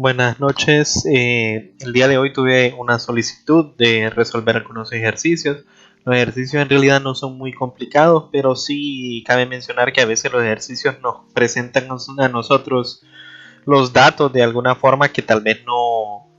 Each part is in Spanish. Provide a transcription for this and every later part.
Buenas noches. El día de hoy tuve una solicitud de resolver algunos ejercicios. Los ejercicios en realidad no son muy complicados, pero sí cabe mencionar que a veces los ejercicios nos presentan a nosotros los datos de alguna forma que tal vez no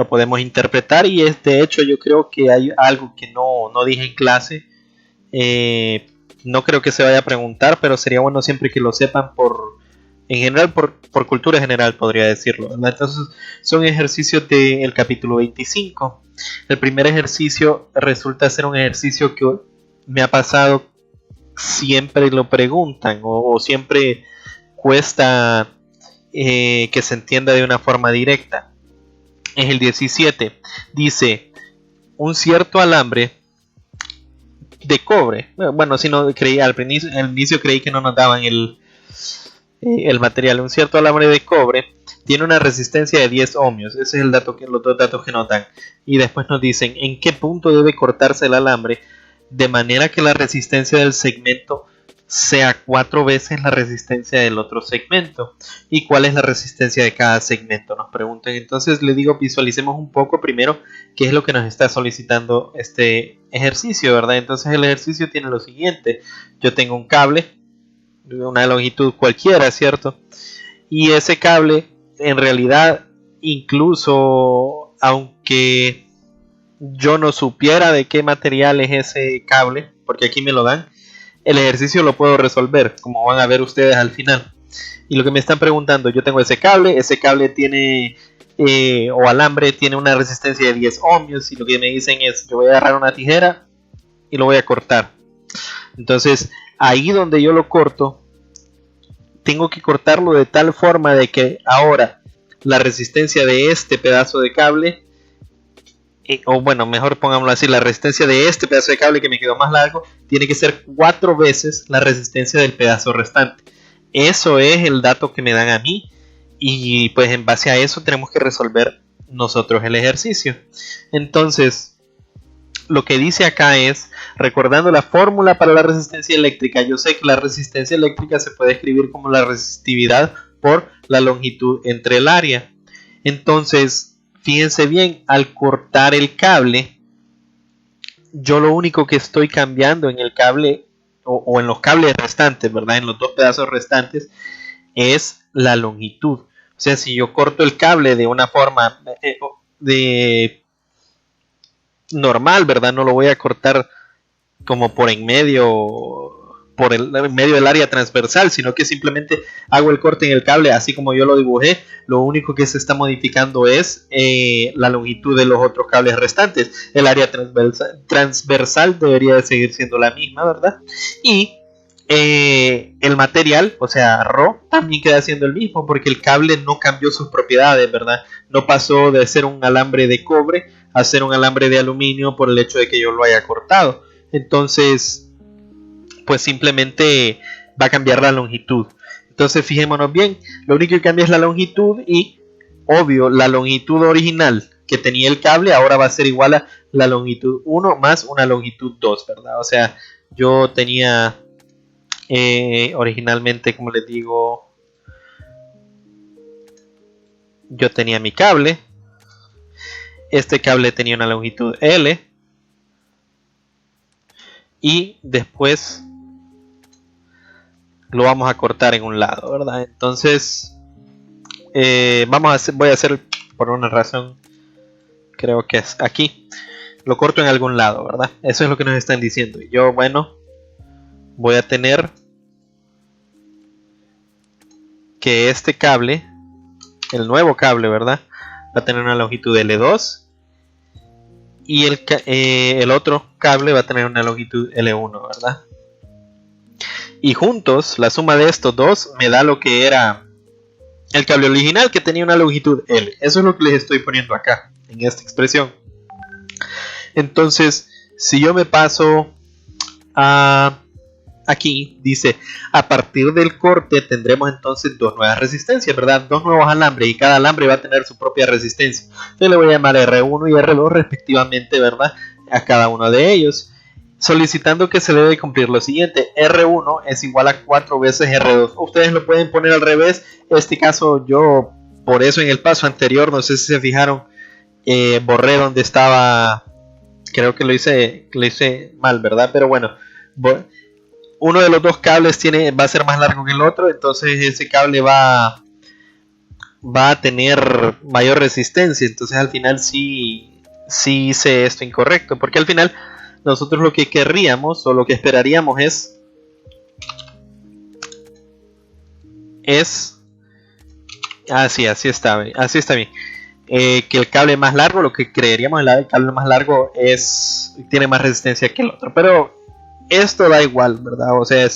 podemos interpretar, y de hecho yo creo que hay algo que no dije en clase. No creo que se vaya a preguntar, pero sería bueno siempre que lo sepan en general, por cultura general podría decirlo, ¿verdad? Entonces son ejercicios del capítulo 25. El primer ejercicio resulta ser un ejercicio que me ha pasado, siempre lo preguntan o siempre cuesta que se entienda de una forma directa. Es el 17. Dice, un cierto alambre de cobre. Bueno, si no creí al inicio creí que no nos daban el material. Un cierto alambre de cobre tiene una resistencia de 10 ohmios. Ese es los dos datos que nos dan. Y después nos dicen en qué punto debe cortarse el alambre de manera que la resistencia del segmento sea 4 veces la resistencia del otro segmento. ¿Y cuál es la resistencia de cada segmento?, nos preguntan. Entonces le digo, visualicemos un poco primero qué es lo que nos está solicitando este ejercicio, ¿verdad? Entonces el ejercicio tiene lo siguiente. Yo tengo un cable de una longitud cualquiera, ¿cierto? Y ese cable, en realidad, incluso aunque yo no supiera de qué material es ese cable, porque aquí me lo dan, el ejercicio lo puedo resolver, como van a ver ustedes al final. Y lo que me están preguntando, yo tengo ese cable tiene o alambre tiene una resistencia de 10 ohmios, y lo que me dicen es, yo voy a agarrar una tijera y lo voy a cortar. Entonces ahí donde yo lo corto, tengo que cortarlo de tal forma de que ahora la resistencia de este pedazo de cable, o bueno, mejor pongámoslo así, la resistencia de este pedazo de cable que me quedó más largo, tiene que ser 4 veces la resistencia del pedazo restante. Eso es el dato que me dan a mí, y pues en base a eso tenemos que resolver nosotros el ejercicio. Entonces lo que dice acá es, recordando la fórmula para la resistencia eléctrica, yo sé que la resistencia eléctrica se puede escribir como la resistividad por la longitud entre el área. Entonces, fíjense bien, al cortar el cable, yo lo único que estoy cambiando en el cable o en los cables restantes, ¿verdad? En los dos pedazos restantes, es la longitud. O sea, si yo corto el cable de una forma de normal, ¿verdad? No lo voy a cortar como por en medio del área transversal, sino que simplemente hago el corte en el cable así como yo lo dibujé. Lo único que se está modificando es la longitud de los otros cables restantes. El área transversal debería de seguir siendo la misma, ¿verdad? Y el material, o sea, Rho, también queda siendo el mismo, porque el cable no cambió sus propiedades, ¿verdad? No pasó de ser un alambre de cobre a ser un alambre de aluminio por el hecho de que yo lo haya cortado. Entonces, pues simplemente va a cambiar la longitud. Entonces fijémonos bien, lo único que cambia es la longitud, y obvio, la longitud original que tenía el cable ahora va a ser igual a la longitud 1 más una longitud 2, ¿verdad? O sea, yo tenía originalmente, como les digo, yo tenía mi cable. Este cable tenía una longitud L, y después lo vamos a cortar en un lado, ¿verdad? Entonces voy a hacer por una razón, creo que es aquí, lo corto en algún lado, ¿verdad? Eso es lo que nos están diciendo. Y yo, bueno, voy a tener que este cable, el nuevo cable, ¿verdad?, va a tener una longitud L2, y el otro cable va a tener una longitud L1, ¿verdad? Y juntos, la suma de estos dos me da lo que era el cable original, que tenía una longitud L. Eso es lo que les estoy poniendo acá, en esta expresión. Entonces, si yo me paso a aquí, dice, a partir del corte tendremos entonces dos nuevas resistencias, ¿verdad? Dos nuevos alambres, y cada alambre va a tener su propia resistencia. Yo le voy a llamar R1 y R2 respectivamente, ¿verdad?, a cada uno de ellos, solicitando que se debe cumplir lo siguiente: R1 es igual a 4 veces R2. Ustedes lo pueden poner al revés. En este caso yo por eso en el paso anterior, no sé si se fijaron, borré donde estaba, creo que lo hice mal, ¿verdad? Pero bueno, uno de los dos cables va a ser más largo que el otro, entonces ese cable va a tener mayor resistencia. Entonces al final sí hice esto incorrecto, porque al final nosotros lo que querríamos o lo que esperaríamos es así está bien. Que el cable más largo, lo que creeríamos el cable más largo tiene más resistencia que el otro, pero esto da igual, ¿verdad? O sea,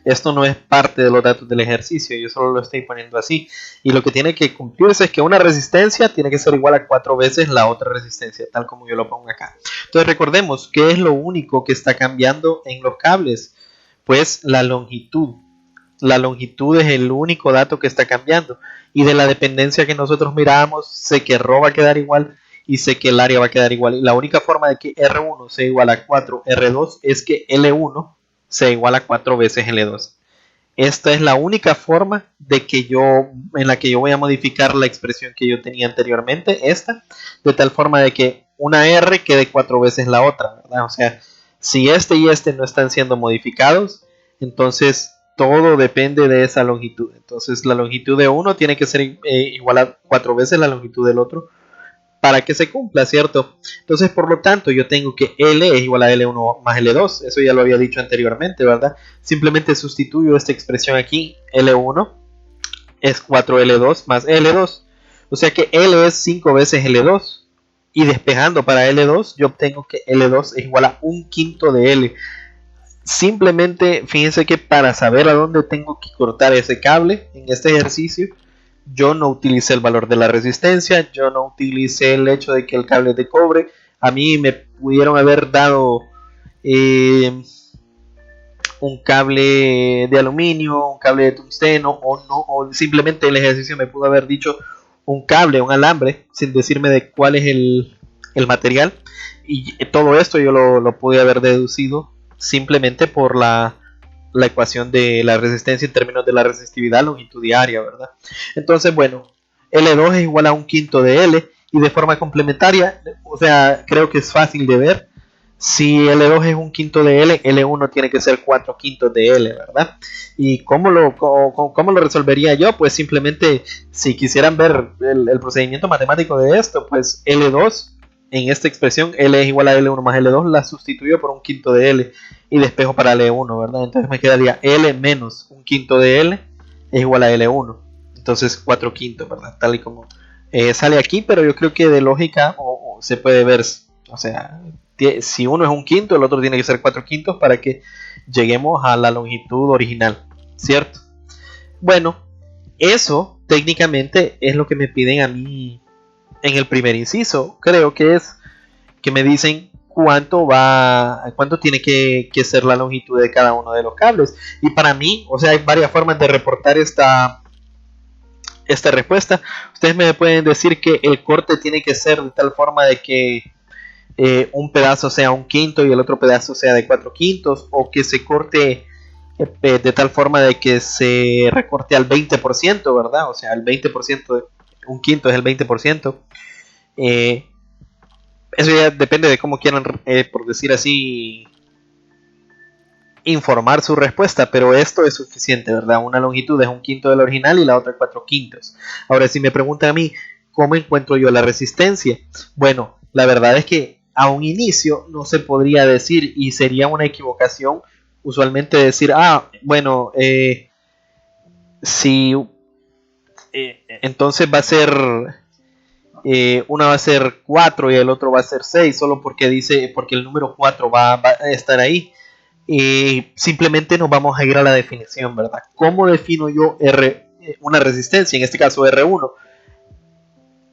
esto no es parte de los datos del ejercicio, yo solo lo estoy poniendo así. Y lo que tiene que cumplirse es que una resistencia tiene que ser igual a 4 veces la otra resistencia, tal como yo lo pongo acá. Entonces recordemos, ¿qué es lo único que está cambiando en los cables? Pues la longitud. La longitud es el único dato que está cambiando. Y de la dependencia que nosotros miramos, sé que ρ va a quedar igual y sé que el área va a quedar igual. Y la única forma de que R1 sea igual a 4 R2 es que L1 sea igual a 4 veces L2. Esta es la única forma en la que yo voy a modificar la expresión que yo tenía anteriormente, de tal forma de que una R quede 4 veces la otra, ¿verdad? O sea, si este y este no están siendo modificados, entonces todo depende de esa longitud. Entonces la longitud de uno tiene que ser igual a 4 veces la longitud del otro para que se cumpla, ¿cierto? Entonces, por lo tanto, yo tengo que L es igual a L1 más L2. Eso ya lo había dicho anteriormente, ¿verdad? Simplemente sustituyo esta expresión aquí. L1 es 4L2 más L2. O sea que L es 5 veces L2. Y despejando para L2, yo obtengo que L2 es igual a 1/5 de L. Simplemente, fíjense que para saber a dónde tengo que cortar ese cable en este ejercicio, yo no utilicé el valor de la resistencia, yo no utilicé el hecho de que el cable es de cobre. A mí me pudieron haber dado un cable de aluminio, un cable de tungsteno, o no, o simplemente el ejercicio me pudo haber dicho un cable, un alambre, sin decirme de cuál es el material. Y todo esto yo lo pude haber deducido simplemente por la ecuación de la resistencia en términos de la resistividad, longitud y área, ¿verdad? Entonces, bueno, L2 es igual a 1/5 de L, y de forma complementaria, o sea, creo que es fácil de ver. Si L2 es 1/5 de L, L1 tiene que ser 4/5 de L, ¿verdad? ¿Y cómo lo resolvería yo? Pues simplemente, si quisieran ver el procedimiento matemático de esto, pues L2, en esta expresión, L es igual a L1 más L2, la sustituyo por 1/5 de L y despejo para L1, ¿verdad? Entonces me quedaría L menos 1/5 de L es igual a L1. Entonces 4/5, ¿verdad? Tal y como sale aquí, pero yo creo que de lógica o se puede ver, o sea, si uno es 1/5, el otro tiene que ser 4/5 para que lleguemos a la longitud original, ¿cierto? Bueno, eso técnicamente es lo que me piden a mí en el primer inciso. Creo que es que me dicen cuánto tiene que ser la longitud de cada uno de los cables. Y para mí, o sea, hay varias formas de reportar esta respuesta. Ustedes me pueden decir que el corte tiene que ser de tal forma de que un pedazo sea 1/5 y el otro pedazo sea de 4/5, o que se corte de tal forma de que se recorte al 20%, ¿verdad? O sea, el 20%, 1/5 es el 20%. Eso ya depende de cómo quieran, por decir así, informar su respuesta, pero esto es suficiente, ¿verdad? Una longitud es 1/5 del original y la otra 4/5. Ahora, si me preguntan a mí, ¿cómo encuentro yo la resistencia? Bueno, la verdad es que a un inicio no se podría decir, y sería una equivocación usualmente decir, bueno, si entonces va a ser uno va a ser 4 y el otro va a ser 6, solo porque el número 4 va a estar ahí. Simplemente nos vamos a ir a la definición, ¿verdad? ¿Cómo defino yo una resistencia? En este caso R1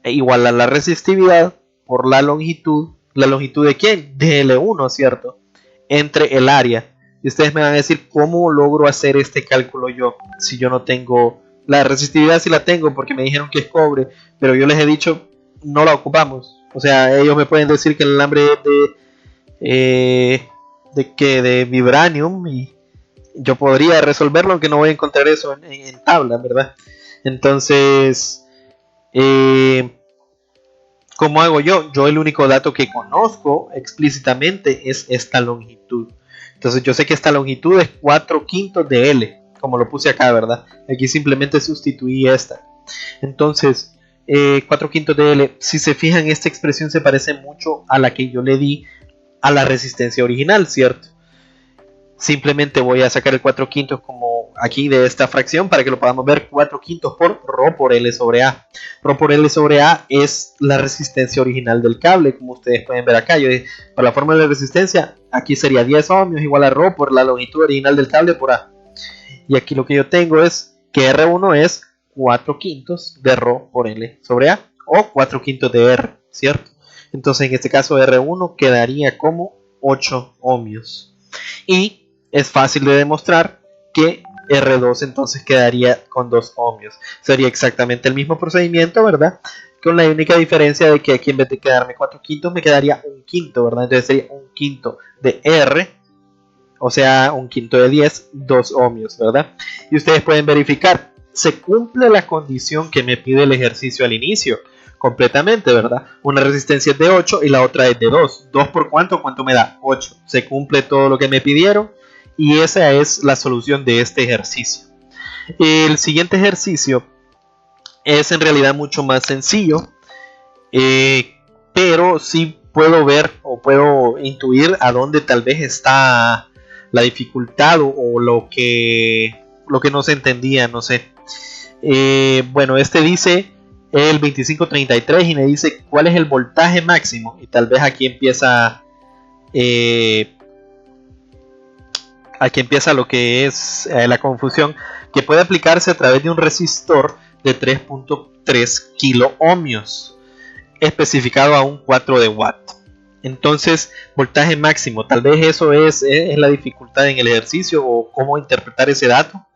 igual a la resistividad por la longitud. ¿La longitud de quién? De L1, ¿cierto? Entre el área. Y ustedes me van a decir, ¿cómo logro hacer este cálculo yo? Si yo no tengo la resistividad, si la tengo porque me dijeron que es cobre, pero yo les he dicho, no la ocupamos. O sea, ellos me pueden decir que el alambre es de vibranium, y yo podría resolverlo, aunque no voy a encontrar eso en tabla, ¿verdad? Entonces, ¿Cómo hago yo? Yo el único dato que conozco explícitamente es esta longitud. Entonces yo sé que esta longitud es 4/5 de L, como lo puse acá, ¿verdad? Aquí simplemente sustituí esta. Entonces, 4/5 de L, si se fijan, esta expresión se parece mucho a la que yo le di a la resistencia original, ¿cierto? Simplemente voy a sacar el 4/5 como aquí de esta fracción para que lo podamos ver. 4/5 por ρ por L sobre A. Ρ por L sobre A es la resistencia original del cable, como ustedes pueden ver acá. Yo, para la fórmula de resistencia, aquí sería 10 ohmios igual a ρ por la longitud original del cable por A. Y aquí lo que yo tengo es que R1 es 4/5 de ρ por L sobre A, o 4/5 de R, ¿cierto? Entonces en este caso R1 quedaría como 8 ohmios. Y es fácil de demostrar que R2 entonces quedaría con 2 ohmios. Sería exactamente el mismo procedimiento, ¿verdad? Con la única diferencia de que aquí en vez de quedarme 4/5 me quedaría 1/5, ¿verdad? Entonces sería 1/5 de R, o sea, 1/5 de 10, 2 ohmios, ¿verdad? Y ustedes pueden verificar, se cumple la condición que me pide el ejercicio al inicio completamente, ¿verdad? Una resistencia es de 8 y la otra es de 2. ¿2 por cuánto? ¿Cuánto me da? 8. Se cumple todo lo que me pidieron y esa es la solución de este ejercicio. El siguiente ejercicio es en realidad mucho más sencillo, pero sí puedo ver o puedo intuir a dónde tal vez está la dificultad o lo que no se entendía, no sé. Bueno, este dice el 2533 y me dice cuál es el voltaje máximo, y tal vez aquí empieza lo que es la confusión, que puede aplicarse a través de un resistor de 3.3 kilo ohmios especificado a un 4 de watt. Entonces, voltaje máximo, tal vez eso es la dificultad en el ejercicio o cómo interpretar ese dato.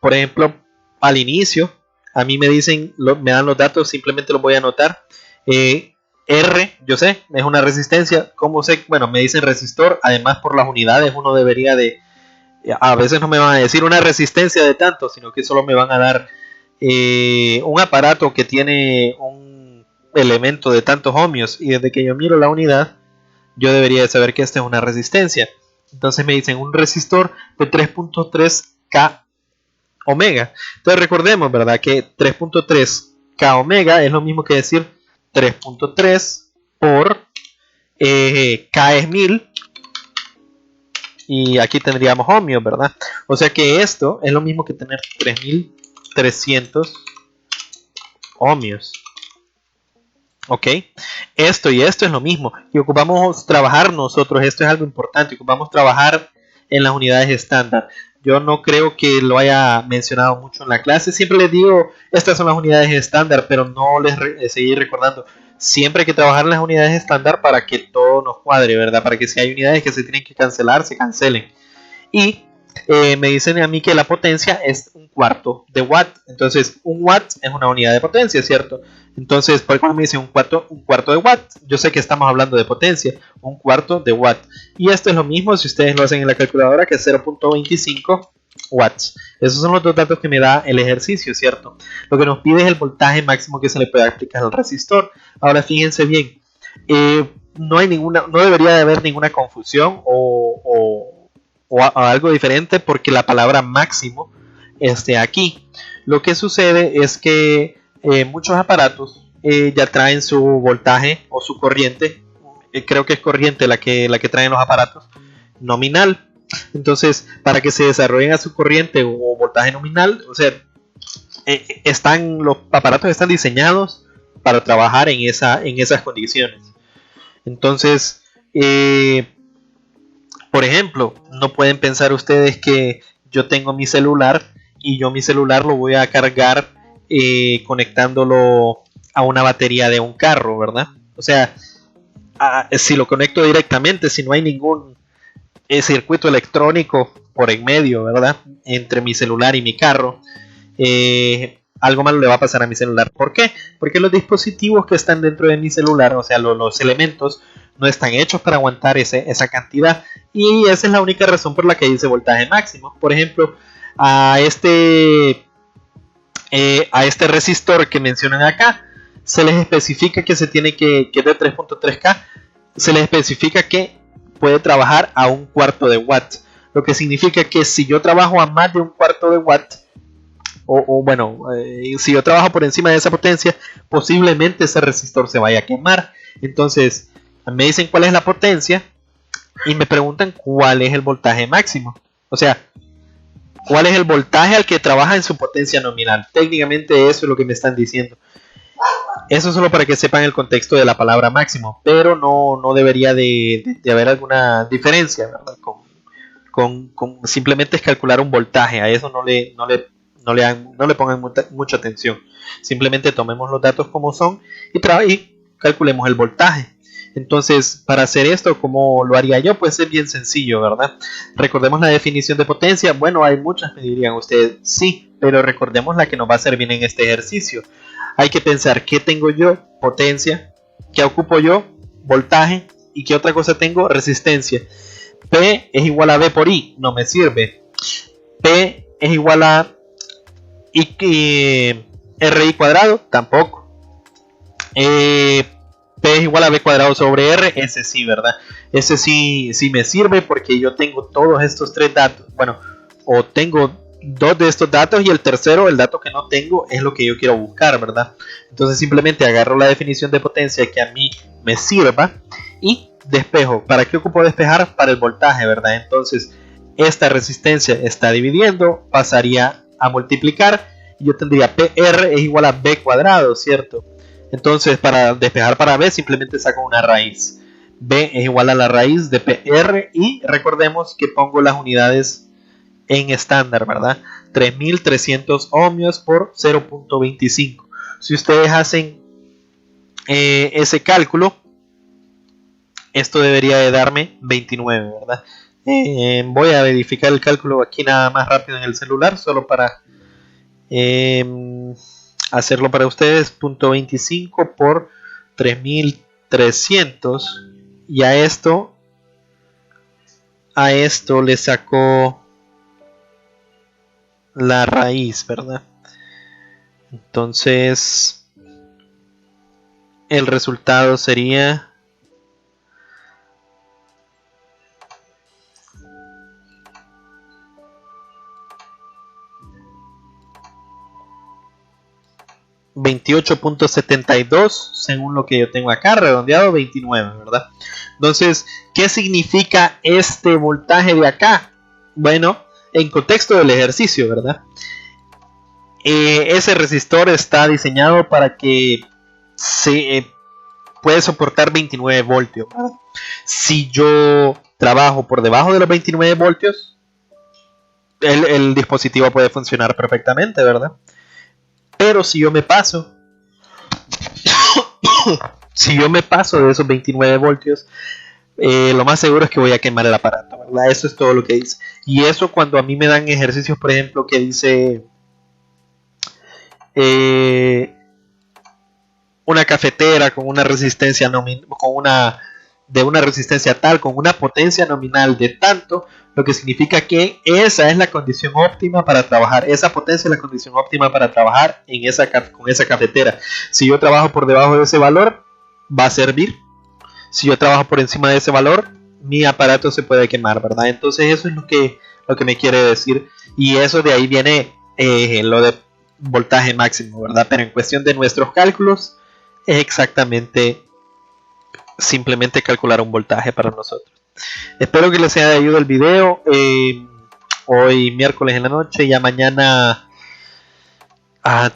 Por ejemplo, al inicio a mí me dicen, me dan los datos, simplemente los voy a anotar. R, yo sé, es una resistencia. ¿Cómo sé? Bueno, me dicen resistor. Además, por las unidades uno debería de... A veces no me van a decir una resistencia de tanto, sino que solo me van a dar un aparato que tiene un elemento de tantos ohmios. Y desde que yo miro la unidad, yo debería de saber que esta es una resistencia. Entonces me dicen un resistor de 3.3 K omega. Entonces recordemos, ¿verdad? Que 3.3 K omega es lo mismo que decir 3.3 por K es 1000 y aquí tendríamos ohmios, ¿verdad? O sea que esto es lo mismo que tener 3300 ohmios. Ok, esto y esto es lo mismo y ocupamos trabajar nosotros, esto es algo importante, ocupamos trabajar en las unidades estándar. Yo no creo que lo haya mencionado mucho en la clase, siempre les digo estas son las unidades estándar, pero no les seguí recordando, siempre hay que trabajar en las unidades estándar para que todo nos cuadre, ¿verdad? Para que si hay unidades que se tienen que cancelar, se cancelen. Y me dicen a mí que la potencia es un cuarto de watt. Entonces, un watt es una unidad de potencia, ¿cierto? Entonces, por cuando me dicen un cuarto de watt, yo sé que estamos hablando de potencia, un cuarto de watt. Y esto es lo mismo si ustedes lo hacen en la calculadora, que es 0.25 watts. Esos son los dos datos que me da el ejercicio, ¿cierto? Lo que nos pide es el voltaje máximo que se le puede aplicar al resistor. Ahora, fíjense bien, no debería de haber ninguna confusión o algo diferente porque la palabra máximo esté aquí. Lo que sucede es que muchos aparatos ya traen su voltaje o su corriente, creo que es corriente la que traen los aparatos, nominal. Entonces, para que se desarrollen a su corriente o voltaje nominal, o sea, los aparatos están diseñados para trabajar en esas condiciones. Entonces, por ejemplo, no pueden pensar ustedes que yo tengo mi celular y yo mi celular lo voy a cargar conectándolo a una batería de un carro, ¿verdad? O sea, si lo conecto directamente, si no hay ningún circuito electrónico por en medio, ¿verdad? Entre mi celular y mi carro, algo malo le va a pasar a mi celular. ¿Por qué? Porque los dispositivos que están dentro de mi celular, o sea, los elementos, no están hechos para aguantar esa cantidad, y esa es la única razón por la que dice voltaje máximo. Por ejemplo, a este a este resistor que mencionan acá, se les especifica que se tiene que es de 3.3K, se les especifica que puede trabajar a 1/4 de watt, lo que significa que si yo trabajo a más de 1/4 de watt, si yo trabajo por encima de esa potencia, posiblemente ese resistor se vaya a quemar. Entonces me dicen cuál es la potencia y me preguntan cuál es el voltaje máximo, o sea, cuál es el voltaje al que trabaja en su potencia nominal. Técnicamente eso es lo que me están diciendo. Eso solo para que sepan el contexto de la palabra máximo, pero no debería de haber alguna diferencia, ¿verdad? Con simplemente es calcular un voltaje, a eso no le pongan mucha atención. Simplemente tomemos los datos como son y calculemos el voltaje. Entonces, para hacer esto, ¿cómo lo haría yo? Pues es bien sencillo, ¿verdad? Recordemos la definición de potencia. Bueno, hay muchas, me dirían ustedes, sí, pero recordemos la que nos va a servir en este ejercicio. Hay que pensar qué tengo yo, potencia, qué ocupo yo, voltaje, y qué otra cosa tengo, resistencia. P es igual a B por I, no me sirve. P es igual a RI cuadrado, tampoco. P es igual a B cuadrado sobre R, ese sí, ¿verdad? Ese sí me sirve porque yo tengo todos estos tres datos. Bueno, o tengo dos de estos datos y el tercero, el dato que no tengo, es lo que yo quiero buscar, ¿verdad? Entonces simplemente agarro la definición de potencia que a mí me sirva y despejo. ¿Para qué ocupo despejar? Para el voltaje, ¿verdad? Entonces esta resistencia está dividiendo, pasaría a multiplicar y yo tendría PR es igual a B cuadrado, ¿cierto? Entonces para despejar para B simplemente saco una raíz. B es igual a la raíz de PR y recordemos que pongo las unidades en estándar, ¿verdad? 3300 ohmios por 0.25. Si ustedes hacen ese cálculo, esto debería de darme 29, ¿verdad? Voy a verificar el cálculo aquí nada más rápido en el celular, solo para hacerlo para ustedes. 0.25 por 3300 y a esto le saco la raíz, ¿verdad? Entonces el resultado sería 28.72 según lo que yo tengo acá, redondeado 29, ¿verdad? Entonces, ¿qué significa este voltaje de acá? Bueno, en contexto del ejercicio, ¿verdad? Ese resistor está diseñado para que se puede soportar 29 voltios, ¿verdad? Si yo trabajo por debajo de los 29 voltios, el dispositivo puede funcionar perfectamente, ¿verdad? Pero si yo me paso de esos 29 voltios, lo más seguro es que voy a quemar el aparato, ¿verdad? Eso es todo lo que dice. Y eso cuando a mí me dan ejercicios, por ejemplo, que dice una cafetera con una resistencia de una resistencia tal, con una potencia nominal de tanto, lo que significa que esa es la condición óptima para trabajar, esa potencia es la condición óptima para trabajar con esa cafetera. Si yo trabajo por debajo de ese valor, va a servir. Si yo trabajo por encima de ese valor, mi aparato se puede quemar, ¿verdad? Entonces eso es lo que me quiere decir, y eso de ahí viene lo de voltaje máximo, ¿verdad? Pero en cuestión de nuestros cálculos es exactamente simplemente calcular un voltaje para nosotros. Espero que les sea de ayuda el video. Hoy miércoles en la noche, ya mañana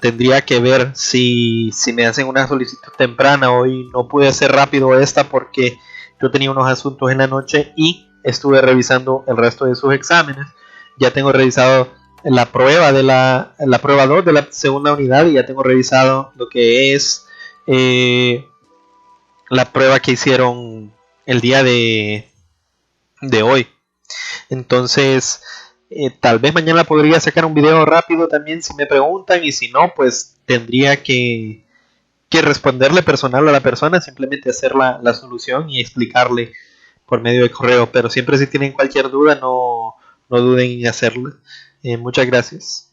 tendría que ver si me hacen una solicitud temprana. Hoy no pude hacer rápido esta porque yo tenía unos asuntos en la noche y estuve revisando el resto de sus exámenes. Ya tengo revisado la prueba de la prueba 2 de la segunda unidad y ya tengo revisado lo que es la prueba que hicieron el día de hoy. Entonces tal vez mañana podría sacar un video rápido también si me preguntan, y si no, pues tendría que responderle personal a la persona, simplemente hacer la solución y explicarle por medio de correo. Pero siempre si tienen cualquier duda, no duden en hacerlo. Muchas gracias.